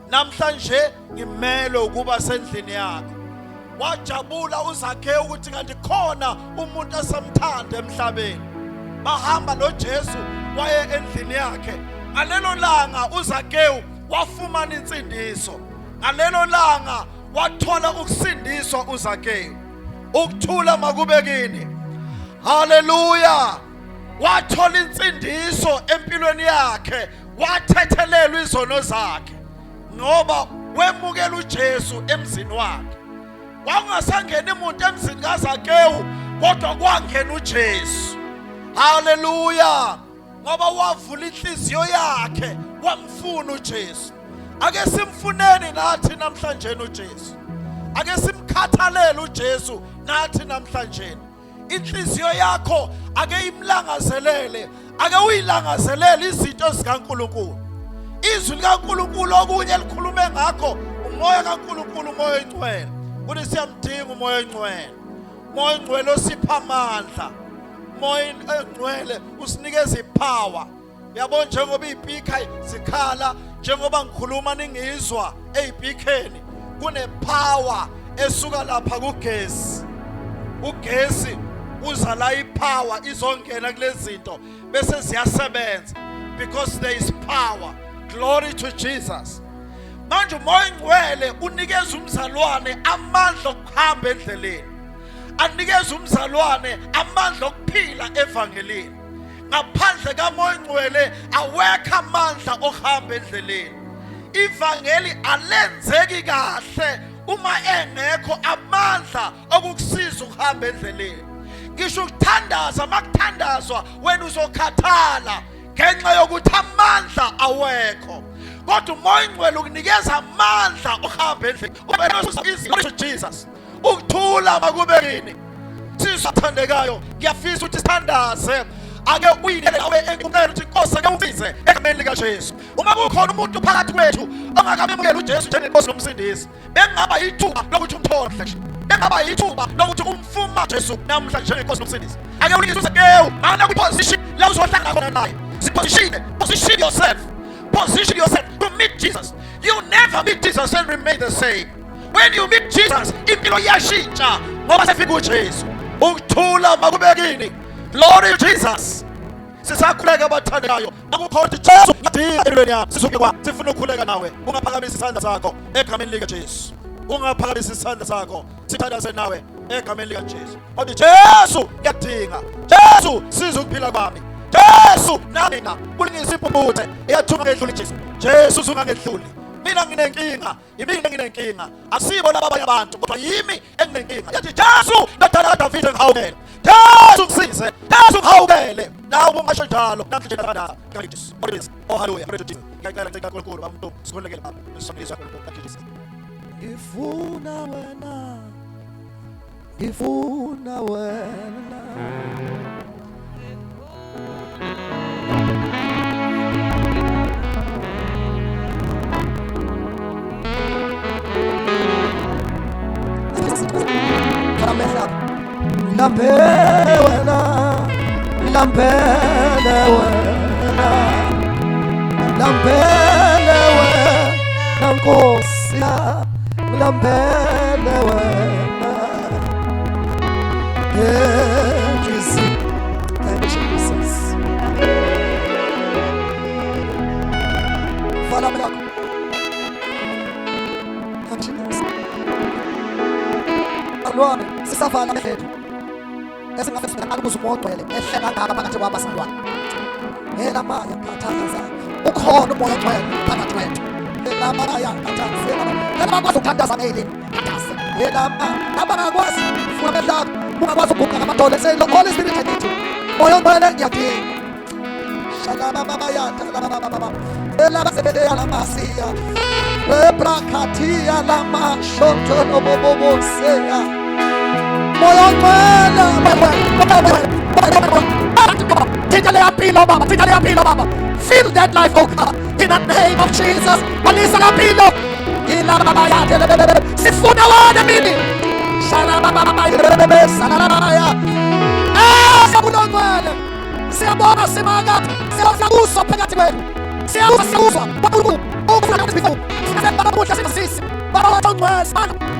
namhlanje ngimele ukuba sendlini yakho. Wajabula uZakhewu ukuthi kanti khona umuntu asamthanda emhlabeni. Bahamba noJesu waye endlini yakhe. Ngalelo langa uZakhewu wafumana insindiso. Ngalelo langa wathola ukusindiswa uZakhewu. Ukuthula makube kini. Haleluya. Wathola insindiso empilweni yakhe, wathethelelwa izono zakhe ngoba wemukela uJesu emzini wakhe. Wangasangena umuntu emzini kaZakhewu kodwa kwangena uJesu. Haleluya. Ngoba wavula inhliziyo yakhe wamfuna uJesu. Ake simfuneni nathi namhlanje uJesu. Ake simkhathalele uJesu nathi namhlanje. Inhliziyo yakho ake imlangazelele, ake uyilangazelele izinto zikaNkulunkulu. Izwi likaNkulunkulu okunye likhulume ngakho umoya kaNkulunkulu, umoya oyingcwele. Kuthi siyamdinga umoya oyingcwele. Umoya oyingcwele osipha amandla. Umoya oyingcwele usinikeza ipower. Uyabona njengoba izipika zikhala, njengoba ngikhuluma ningizwa ezipikeni, kunepower esuka lapha kugesi. Ugesi uza la ipower izongena kulezinto bese ziyasebenza because there is power. Glory to Jesus. Manje umoya oyingcwele unikeza umzalwane amandla okuhamba endleleni. Anikeza umzalwane amandla okuphila evangelini. Ngaphandle kamoya oyingcwele awekho amandla okuhamba endleleni. Ivangeli alenzeki kahle uma engekho amandla okukusiza ukuhamba endleleni. Ngisho ukuthandaza, makuthandazwa wena uzokhathala ngenxa yokuthi amandla awekho. Kodwa umoya oyingcwele ukunikeza amandla okuhamba endleleni. Ubenokusiza Jesus. Ukuthula makube kini. Sisathandekayo, ngiyafisa ukuthi sithandaze. Ake uyinele nawe enkumele ukuthi Nkosi ake ungize egameni lika Jesu. Uma kukhona umuntu phakathi kwethu ongakamemukela uJesu njengenkosi nomsindisi, bengaba yithuba lokuthi umthole nje. Bengaba yithuba lokuthi umfuma Jesu namhla njengenkosi nomsindisi. Ake uyizwe uZakhewu, mana kwiposition la uzohlangana khona naye. Position yourself. Position yourself to meet Jesus. You never meet Jesus and remain the same. When you meet Jesus, impilo iyashintsha ngoba sefika uJesu. Ukuthula makube kini. Glory to Jesus. Sisakhuleka abathandekayo. Akukhona Jesu ngadinga empilweni yami. Sisuke kwa sifuna ukukhuleka nawe. Ungaphakamisa isandla sakho egameni lika Jesu. Ungaphakamisa isandla sakho. Sithandaze nawe egameni lika Jesu. Othi Jesu ngiyadinga. Jesu siza ukuphila kwami. Jesu nami mina kulingisa iphuputhe eyathunga ngedluli Jesu. Jesu usungangedluli. Mina nginenkinga, nginenkinga. Asibo laba abanye abantu kodwa yimi enginenkinga. Yathi Jesu ndodana kaDavide ngihawukele. Jesu ngisize. Jesu ngihawukele. Nawe ungasho njalo namhlanje ndakanda. Ngiyakujisa. Oh hallelujah. Praise Jesus. Ngiyacela ngicela kaNkulunkulu bamuntu sikhulekele baba. Sisamlisa kaNkulunkulu ngiyakujisa. Ngifuna wena. Ngifuna wena. Sisafana mehledu esingafisa ukubuza umoya ehlela ngaba phakathi kwabasalwane elamaya phathaza ukhona umoya ogcwele phakathi kwethu elamaya phathaza labakwazi ukuthandaza ngeli phathaza abangakwazi ufuna bedlala ungakwazi ukuguqa amadolo say the Holy Spirit I need you moya ogcwele ngiyadinga shalaba baba yatha baba elabasebele yalamasiya ebrakhatia lama shonto nobobo seya moya ogcwele feel that life, oh God, in the name of Jesus. Malisa lapilo ila baba ya telebele sifuna wada mimi shala baba ya sala sabulongwele siyabona simanga siyabusa phakathi kwenu siyabusa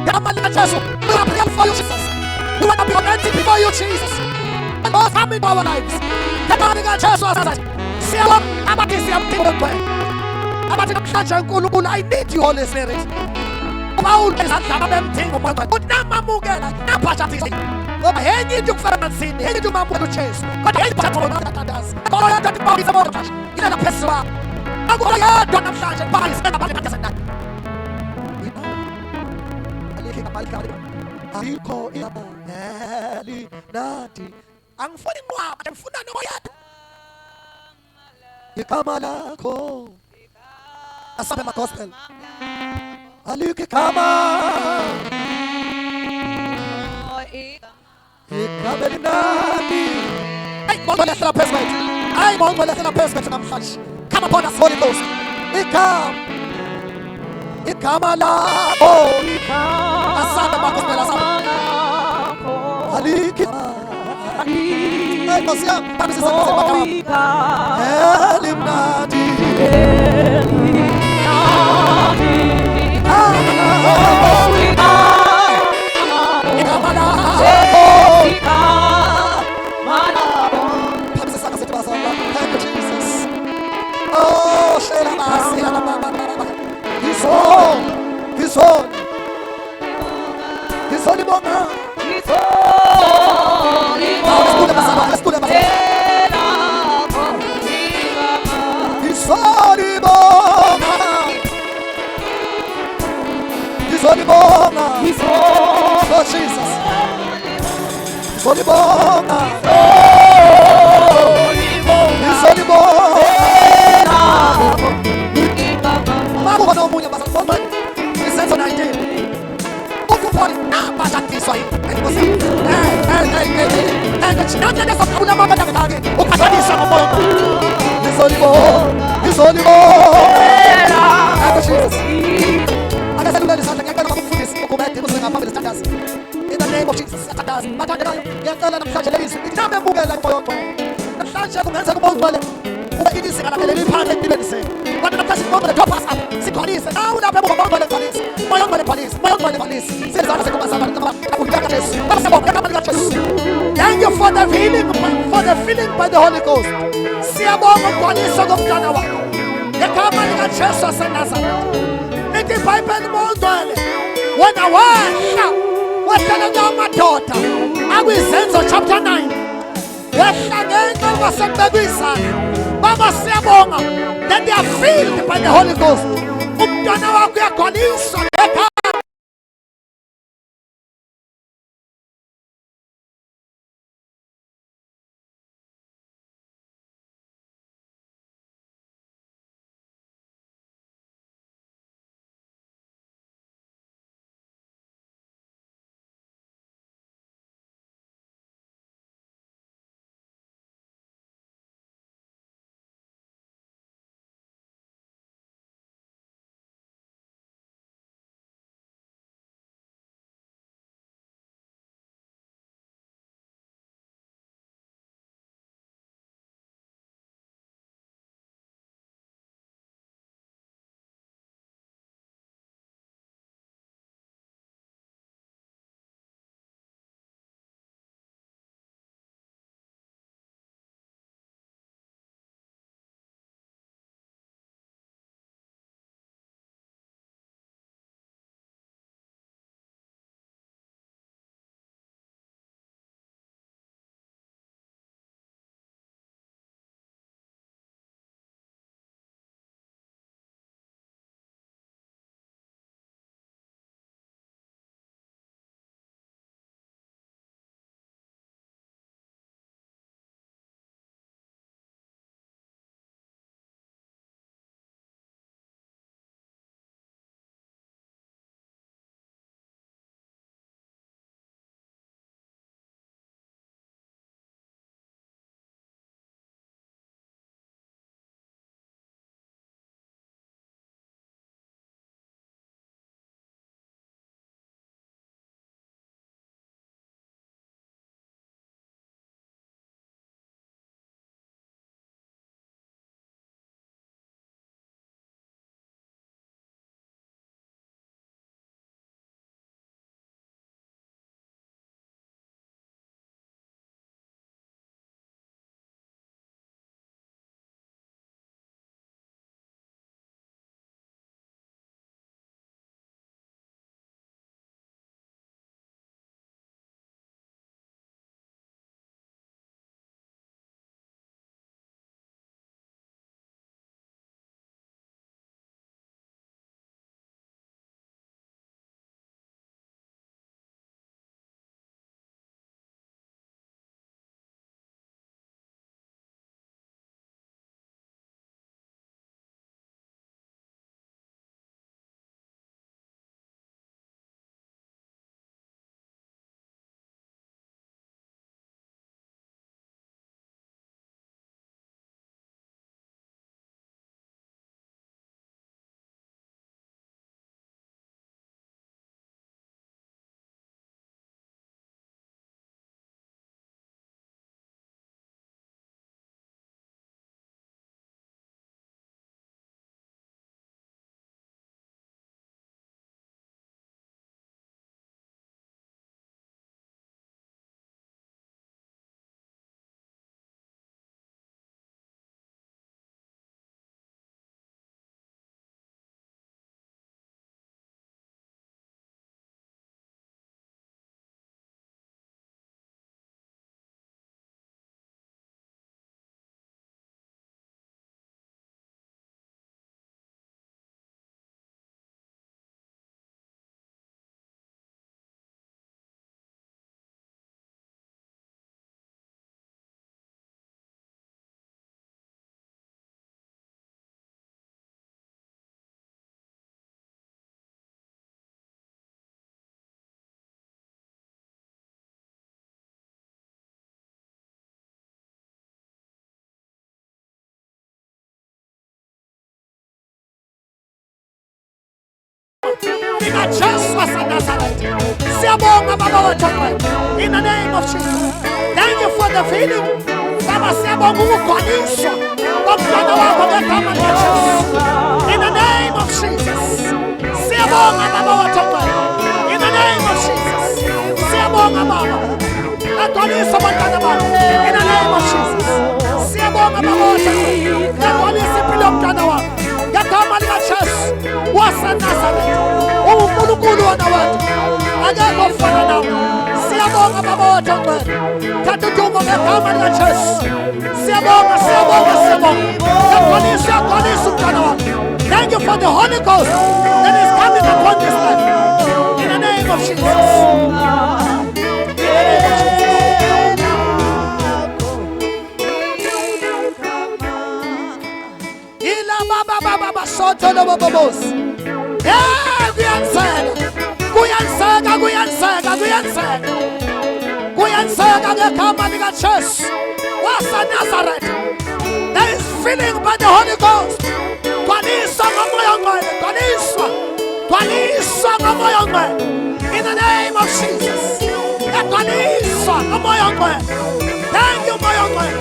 Come on, Jesus. We are praying for you, Jesus. We want to be authentic before you, Jesus. And most come into our lives. Come on, Jesus. See what I'm about to say. I need you, Holy Spirit. Paul is at the same thing. But now, Mamugela, now, Pachatis. I need you for a sin. I need you, Mamu, to chase. But I don't know what does. All I have to do is a more touch. You know, the Pessoa. I'm going to do the flash and Paris. And I'm going to say ang funi mo ang funa no yat ikamala ko asabe ma gospel alike kama ikameli nani ay mongo let's la pesmet ay mongo let's la pesmet na flash come upon us Holy Ghost ikamala ko asabe ma gospel asabe alike ay Mosia kami sa elimnati thank you Jesus. Oh He's on oh Jesus. In the name of Jesus, thank you for the feeling by the Holy Ghost. See about the police of Ganawa. The company of Jesus and Nazareth. It is Bible more when I was, what telling you my daughter? I will send to chapter 9. Yes, again, Mama said, baby, son. Mama said, that they are filled by the Holy Ghost. We are calling likaJesu waseNazaretha. Siyabonga Baba wethu ongcwele. In the name of Jesus. Thank you for the feeling. Baba siyabonga ukugcwaliswa komntwana wakho ngegama likaJesu. In the name of Jesus. Siyabonga Baba wethu ongcwele. In the name of Jesus. Siyabonga Baba. Ngagcwalisa abantwana bakho. In the name of Jesus. Siyabonga Baba wethu ongcwele. Ngagcwalisa impilo yomntwana wakho. Ngegama likaJesu waseNazaretha. UNkulunkulu wona wethu. Akekho ofana nawe. Siyabonga Baba wethu ongcwele. Thatha udumo ngegama likaJesu. Siyabonga, siyabonga, siyabonga. Ngagcwalisa umntwana wakho. Thank you for the Holy Ghost that is coming upon this life. In the name of Jesus. In the name of Jesus. Ila baba soto lo bobos. Kuyanseka ngegama likaJesu waseNazaretha. There is filling by the Holy Ghost. Gcwaliswa ngomoya ongcwele, gcwaliswa ngomoya ongcwele. In the name of Jesus. Gcwaliswa ngomoya ongcwele. Thank you, moya ongcwele.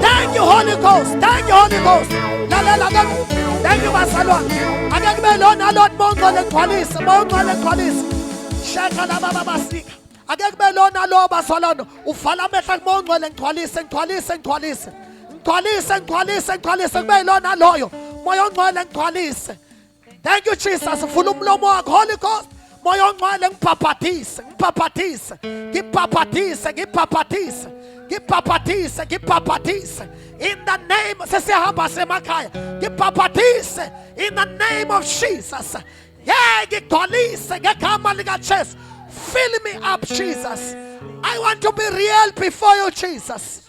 Thank you, Holy Ghost. Thank you, Holy Ghost. Lalela ke. Thank you, bazalwane. Ake kube lona Lord mongcwele gcwalisa, mongcwele gcwalisa. Shaka la baba basika. Ake kube lona lo bazalwane. Uvala amehlo kumongcwele ngcwalise. Ngcwalise kube lona loyo. Moya ongcwele ngcwalise. Thank you Jesus. Vula umlomo wakho Holy Ghost. Moya ongcwele ngipaphathise. In the name sesihamba semakhaya. Ngipaphathise in the name of Jesus. Yeah, ngigcwalise ngegama likaJesu. Fill me up Jesus. I want to be real before you Jesus.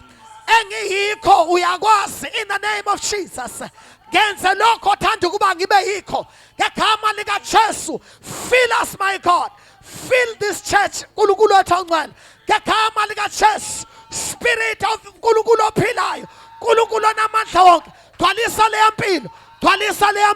Engiyikho uyakwazi in the name of Jesus. Genze lokho othanda ukuba ngibe yikho ngegama likaJesu. Fill us my God. Fill this church uNkulunkulu wethu ongcwele ngegama likaJesu. Spirit of uNkulunkulu ophilayo, uNkulunkulu onamandla wonke, gcwalisa leya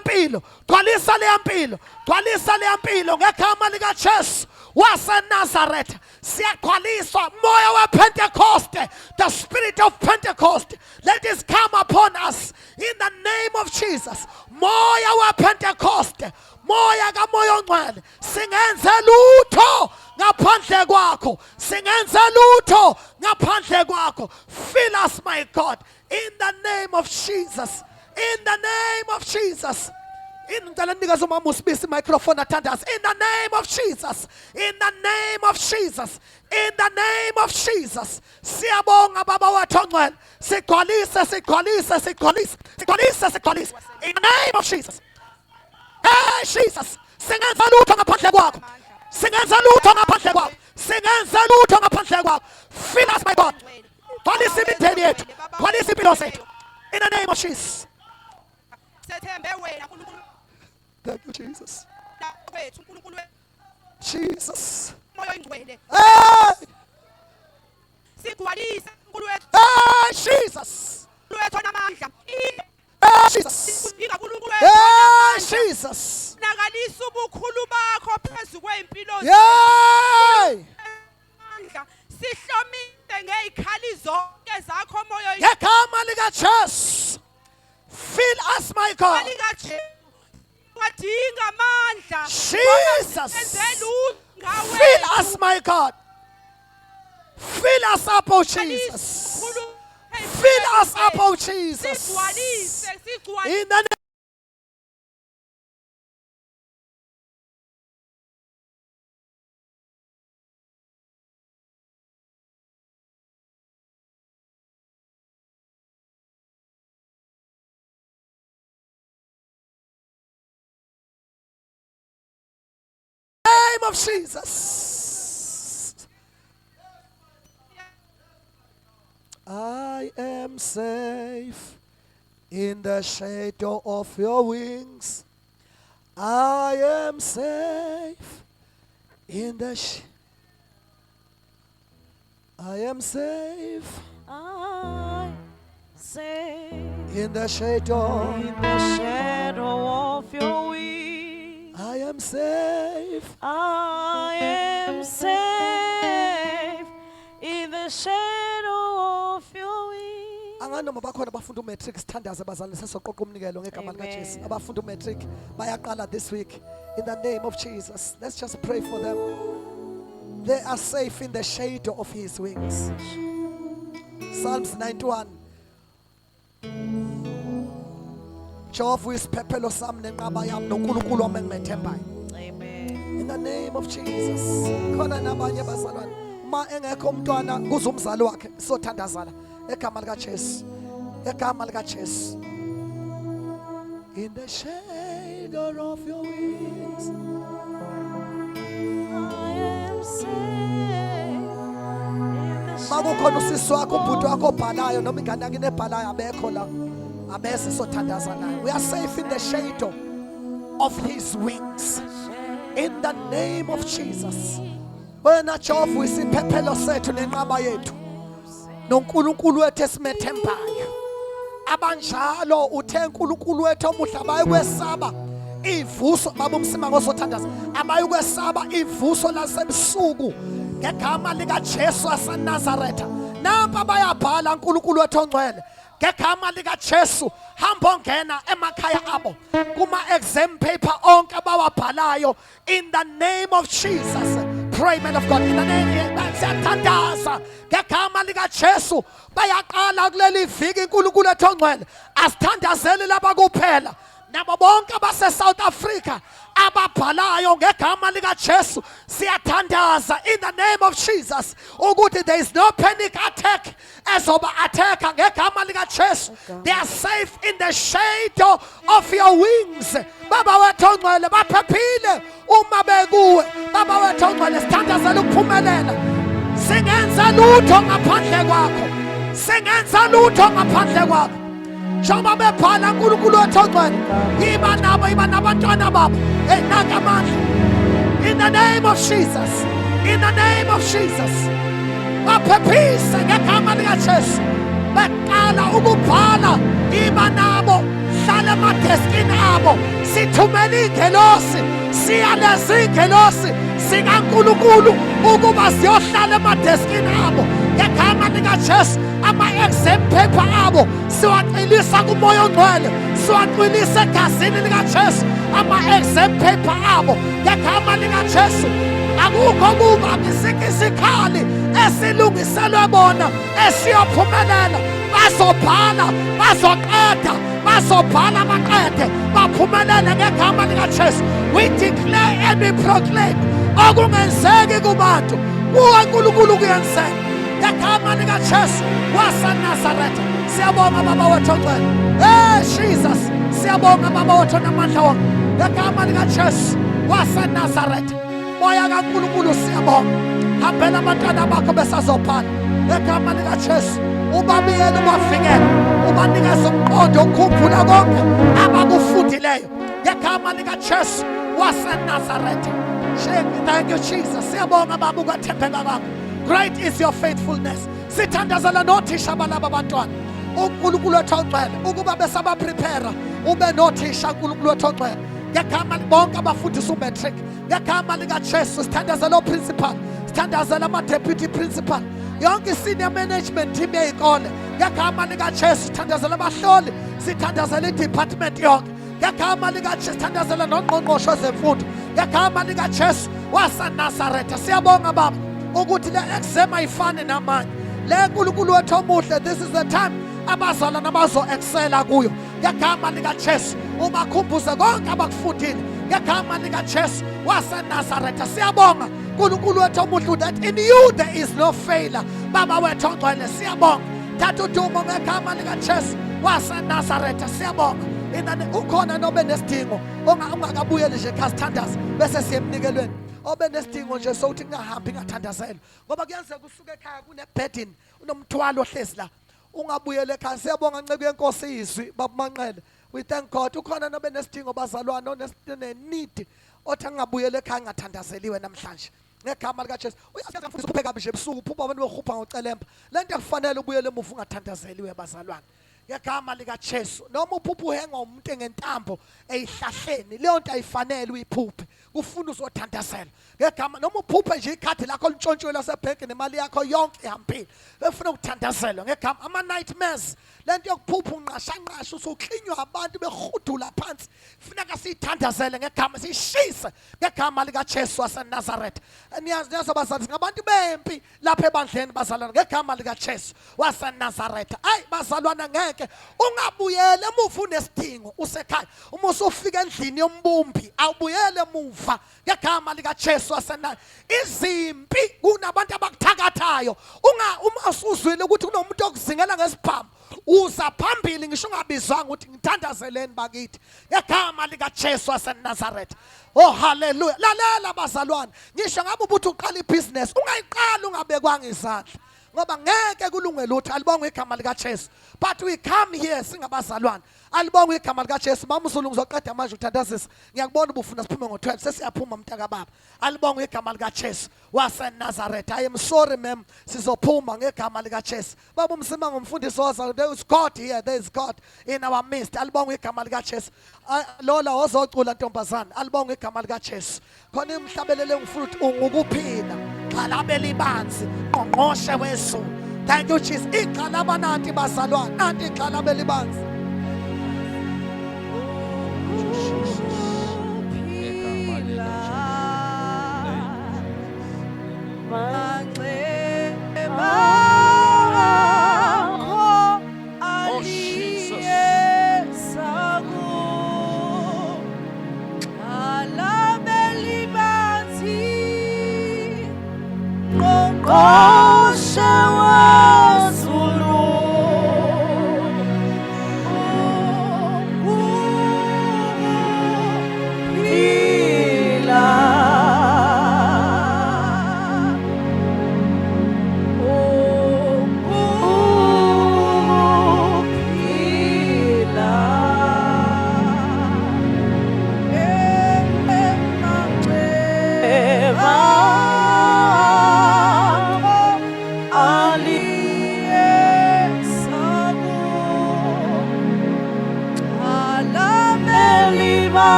mpilo ngegama likaJesu waseNazaretha. Siyagcwaliswa moya wePentecost, the spirit of Pentecost. Let this come upon us in the name of Jesus. Moya wePentecost, moya kamoya ongcwele. Singenze lutho ngaphandle kwakho. Fill us my God in the name of Jesus. In the name of Jesus. In the name of Jesus. In the name of Jesus. In the name of Jesus. Siyabonga Baba wethu ongcwele. Sigcwalise. In the name of Jesus. Hey Jesus. Singenza lutho ngaphandle kwakho. Fill us my God. Gcwalisa imindeni yethu. Gcwalisa impilo zethu. In the name of Jesus. Thank you, Jesus. Jesus. Hey! Hey, Jesus. Hey, Jesus. Hey, Jesus. Yay! Ngegama likaJesu. Fill us, my God. Jesus. Fill us, my God. Fill us up, oh Jesus. Fill us up, oh Jesus. In the name of Jesus. I am safe in the shadow of your wings. I am safe in the I am safe. I safe In the shadow of your wings. I am safe. I am safe in the shadow of your wings. Anganoma bakhona abafunda umatric sithandaze bazalwane sesoqoqa umnikelo ngegama lika Jesu. Amen. Abafunda umatric bayaqala this week in the name of Jesus. Let's just pray for them. They are safe in the shadow of his wings. Psalms 91. Jehova isiphephelo sami nenqaba yami noNkulunkulu wami engimethembayo. Amen. In the name of Jesus. Khona nabanye bazalwane uma engekho umntwana kuze umzali wakhe sothandazana egama lika Jesu. Egama lika Jesu. In the shadow of your wings. I am safe in the Makukhona usisi wakho ubhuti wakho obhalayo noma ingane yakhe nebhalayo abekho la. Abese sothandazana naye. We are safe in the shadow of his wings. In the name of Jesus. Wena Jehova isiphephelo sethu nenqaba yethu. NoNkulunkulu wethu esimethembayo. Abanjalo uthe uNkulunkulu wethu omuhle abayikwesaba ivuso babumsima ngosothandaza. Abayikwesaba ivuso lasebusuku ngegama lika Jesu waseNazaretha. Nampa bayabhala uNkulunkulu wethu ongcwele. Ngegama lika Jesu hamba ongena emakhaya abo kuma exam paper onke abawabhalayo in the name of Jesus. Pray, man of God, in the name of siyathandaza ngegama lika Jesu bayaqala kuleli viki uNkulunkulu wethu ongcwele asithandazele laba kuphela nabo bonke abase South Africa ababhalayo ngegama lika Jesu siyathandaza in the name of Jesus ukuthi there is no panic attack ezoba attack ngegama lika Jesu. They are safe in the shadow of your wings. Baba wethu ongcwele baphephile uma bekuwe. Baba wethu ongcwele sithandazela ukuphumelela. Singenza lutho ngaphandle kwakho. Singenza lutho ngaphandle kwakho. Njengoba bebhala uNkulunkulu wethu ongcwele yiba nabo yiba nabantwana babo enakamandla. In the name of Jesus. In the name of Jesus. Baphephise ngegama lika Jesu. Beqala ukubhala yiba nabo hlala emadeskini abo. Sithumela ingelosi siyaleza ingelosi sikaNkulunkulu ukuba siyohlala emadeskini abo ngegama lika Jesu. Ama-exam paper abo siwaqinisa kumoya ongcwele siwaqinisa egazini lika Jesu. Ama-exam paper abo ngegama lika Jesu. Akukho kuba isikhali esilungiselwe bona esiyophumelela. Bazobhala bazoqeda bazobhala baqede baphumelele ngegama lika Jesu. We declare and we proclaim okungenzeki kubantu kuwe uNkulunkulu kuyenzeka ngegama lika Jesu waseNazaretha. Siyabonga baba wethu ongcwele. Jesus siyabonga baba wethu namandla wonke ngegama lika Jesu waseNazaretha. Moya kaNkulunkulu siyabonga. Hambela abantwana bakho besazophala ngegama lika Jesu. Ubabiyele ubafikele ubanikeza umqondo ukukhumbula konke abakufundileyo ngegama lika Jesu waseNazaretha. Thank you Jesus. Siyabonga baba ukwathembeka kwakho. Great is your faithfulness. Sithandazela nothisha balaba abantwana uNkulunkulu wethu ongcwele ukuba besaba prepare ube nothisha uNkulunkulu wethu ongcwele ngegama bonke abafundisa umatric ngegama lika Jesu. Sithandazela oprincipal sithandazela ama-deputy principal yonke senior management team yey'kole ngegama lika Jesu. Sithandazela abahloli sithandazela i-department yonke ngegama lika Jesu. Sithandazela nongqongqoshe wezemfundo ngegama lika Jesu waseNazaretha. Siyabonga baba ukuthi le exam ayifani namanye. Le uNkulunkulu wethu omuhle, this is the time abazalwane abazo-excela kuyo ngegama lika Jesu. Ubakhumbuze konke abakufundile ngegama lika Jesu waseNazaretha. Siyabonga uNkulunkulu wethu omuhle that in you there is no failure. Baba wethu ongcwele siyabonga. Thatha udumo ngegama lika Jesu waseNazaretha. Siyabonga. Ukhona nobe nesidingo ungakabuyeli nje khasithandaza bese siyemnikelweni. Obe nesidingo nje sokuthi kungahambi ngathandazela ngoba kuyenzeka usuke ekhaya kuneburden unomthwalo ohlezi la ungabuyele ekhaya. Siyabonga nceke yenkosi izwi babumanqele. We thank God. Ukhona nobe nesidingo bazalwane oneneed othi angabuyele ekhaya ngathandazeliwe namhlanje ngegama lika Jesu. Uyazi mfundisi ukupheka nje ebusuku uphupha abantu behupha ngocelemba. Lento ekufanele ubuyele emuva ungathandazeliwe bazalwane ngegama lika Jesu. Noma uphupha uhenga umuntu ngentambo eyihlahleni leyo nto ayifanele uyiphuphe ufuna uzothandazela ngegama noma uphuphe nje ikhadi lakho lintshontshiwe lasebhenki nemali yakho yonke ihambile befuna ukuthandazelwa ngegama ama-nightmares lento yokuphupha unqashanqasha usuklinywa abantu behudula phansi funeka siyithandazele ngegama siyishise ngegama likaJesu waseNazaretha niyazi bazalwane ngabantu bempi lapha ebandleni bazalwana ngegama likaJesu waseNazaretha ayi bazalwana ngeke ungabuyele emuva unesidingo usekhaya uma usufika endlini yombumbi awubuyele emuva ngegama likaJesu waseNazaretha izimpi kunabantu abakuthakathayo uma usuzwile ukuthi kunomuntu okuzingela ngesiphamu uza phambili ngisho ungabizwanga ukuthi ngithandazeleni bakithi ngegama likaJesu waseNazaretha oh haleluya lalela bazalwane ngisho ngabe ubuthi uqala ibhizinesi ungayiqala ungabekwanga izandla ngoba ngeke kulunge lutho alibonge igama likaJesu but we come here singabazalwane alibonge igama likaJesu mamuzulu ngizoqeda manje uthandazisa ngiyakubona ubufuna siphume ngo12 sesiyaphuma mntaka baba alibonge igama likaJesu waseNazaretha I am sorry ma'am sizophuma ngegama likaJesu baba umsima ngumfundisi waza there is God here there is God in our midst alibonge igama likaJesu lola ozocula ntombazana alibonge igama likaJesu khona emhlabelele ngifuna ukuthi ungukuphila xhalabela ibanzi ongqoshe wezulu thank you Jesus ixhalaba nathi bazalwane nathi ixhalabela ibanzi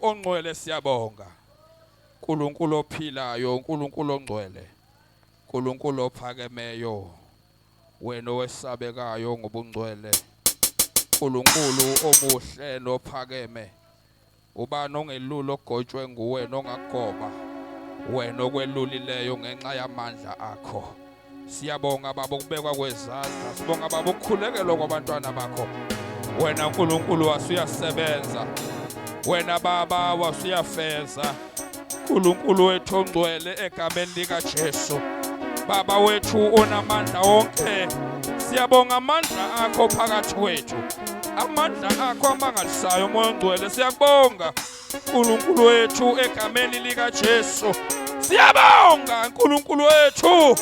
ongcwele siyabonga uNkulunkulu ophilayo uNkulunkulu ongcwele uNkulunkulu ophakemeyo wena owesabekayo ngobungcwele uNkulunkulu omuhle nophakeme ubani ongelulo ogotshwe nguwe nongagoba wena okwelulileyo ngenxa yamandla akho siyabonga baba ukubekwa kwezandla sibonga baba ukukhulekelwa kwabantwana bakho wena uNkulunkulu wasuyasebenza wena baba wasuyafeza uNkulunkulu wethu ongcwele egameni likaJesu baba wethu onamandla wonke siyabonga amandla akho phakathi kwethu amandla akho amangalisayo moya ongcwele siyabonga uNkulunkulu wethu egameni likaJesu siyabonga uNkulunkulu wethu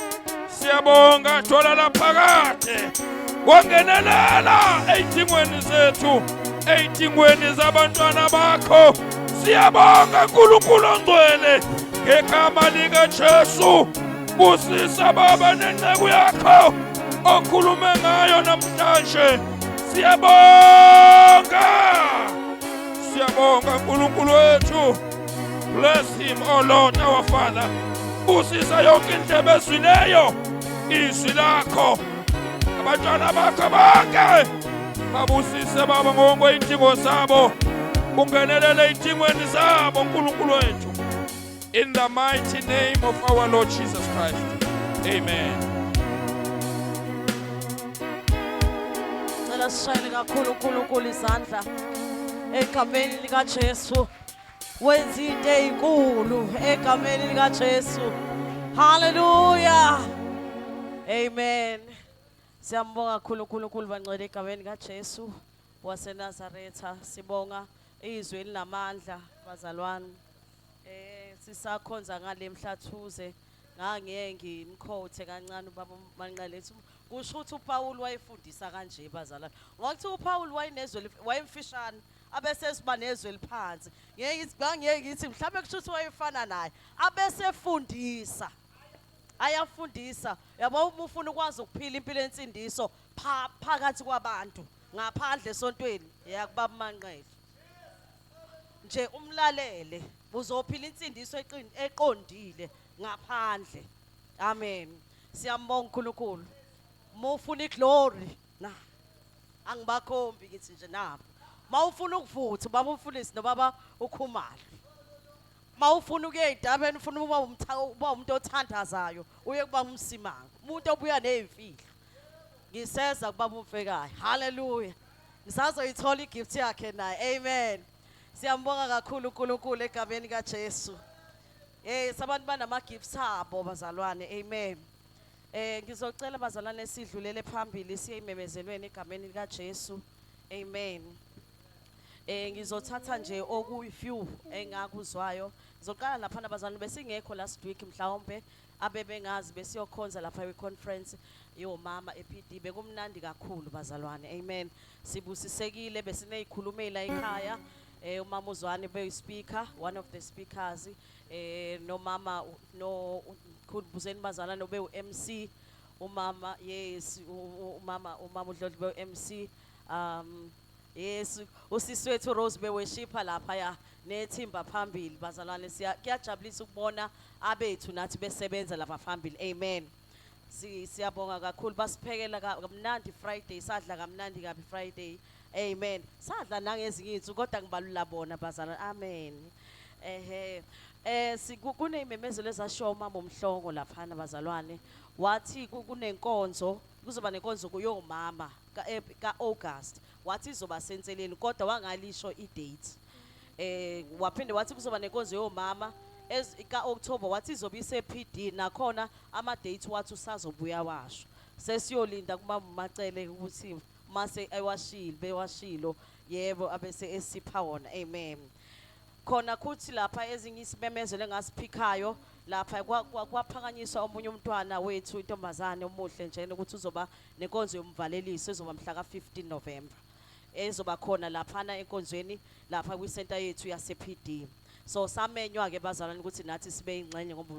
siyabonga thola laphakade wangenelela ezidingweni zethu ezidingweni zabantwana bakho siyabonga uNkulunkulu ongcwele ngegama likaJesu busisa baba nenceku yakho okhulume ngayo namhlanje siyabonga Bless him, oh Lord, our Father. Busisa yonke indlebe ezwileyo izwi lakho. Abantwana bakho bonke babusise baba ngokwey'dingo zabo. Ungenelele ey'dingweni zabo uNkulunkulu wethu. In the mighty name of our Lord Jesus Christ. Amen. Cela sishayele kakhulu uNkulunkulu izandla egameni lika Jesu. Wenza into ezinkulu egameni lika Jesu. Hallelujah. Amen. Siyambonga kakhulu uNkulunkulu bangcwele egameni lika Jesu waseNazaretha. Sibonga izwi elinamandla bazalwane. Sisakhonza ngale mhlathuze ngangeke ngimkhothe kancane ubaba Manqalethu. Kusho ukuthi uPaul wayefundisa kanje bazalwane. Ngokuthi uPaul wayenezwe wayemfishane abese siba nezwe liphansi. Ngeke ngithi mhlawumbe kusho ukuthi wayefana naye abesefundisa. Ayafundisa. Yabo uma ufuna ukwazi ukuphila impilo ensindiso phakathi kwabantu ngaphandle esontweni yakubaba Manqele. Nje umlalele uzophila insindiso eqondile ngaphandle. Amen. Siyambonga uNkulunkulu. Mufuna iglory na angibakhombi ngithi nje nabo. Mawufuna ukuvutha baba umfundisi nobaba uKhumalo. Mawufuna ukuya eDabeni ufuna uba umuntu othandazayo uye kuba umsimanga. Umuntu obuya nezimfihlo. Ngiseza kubaba umfekayo. Hallelujah. Ngisazoyithola igift yakhe naye. Amen. Siyambonga kakhulu uNkulunkulu egameni kaJesu. Sabantu banama gifts abo bazalwane. Amen. Ngizocela bazalwane sidlulele phambili siye imemezelweni egameni likaJesu. Amen. Ngizothatha nje okuyi-few engakuzwayo. Ngizoqala lapha bazalwane besingekho last week mhlawumbe abebengazi besiyokhonza lapha kwi-conference yomama ePD. Bekumnandi kakhulu bazalwane. Amen. Sibusisekile besineyikhulumela ekhaya. Umama uZwane beyi-speaker, one of the speakers. No mama no Khulubuzeni bazalwane obe uMC. Umama yes umama uDlodli be uMC. Yes usisi wethu Rose be worshiper lapha ya nethimba phambili bazalwane kuyajabulisa ukubona abethu nathi besebenza lapha phambili. Amen. Siyabonga kakhulu basiphekela kamnandi Friday sadla kamnandi kabi Friday. Amen. Sadla nangezinye izinto kodwa ngibalula bona bazalwane. Amen. Kuneyimemezelo ezashiwo umama uMhlongo lapha bazalwane. Wathi kunenkonzo kuzoba nenkonzo kuyomama ka-August. Wathi izoba senseleni kodwa wangalisho i-date. Waphinde wathi kuzoba nenkonzo yomama ka-October wathi izoba ise-PD nakhona ama-date wathi usazobuya washo. Sesiyolinda kumama Macele ukuthi mase ewashile bewashilo yebo abese esipha wona. Amen. Khona kuthi lapha ezinye isimemezelo engasiphikayo lapha kwaphakanyiswa omunye umntwana wethu intombazane omuhle nje ukuthi uzoba nenkonzo yomvaleliso ezoba mhla ka-15 November. Ezoba khona laphana enkonzweni lapha kwi-center yethu yase-PD. So samenywa ke bazalwane ukuthi nathi sibe ingxenye ngoba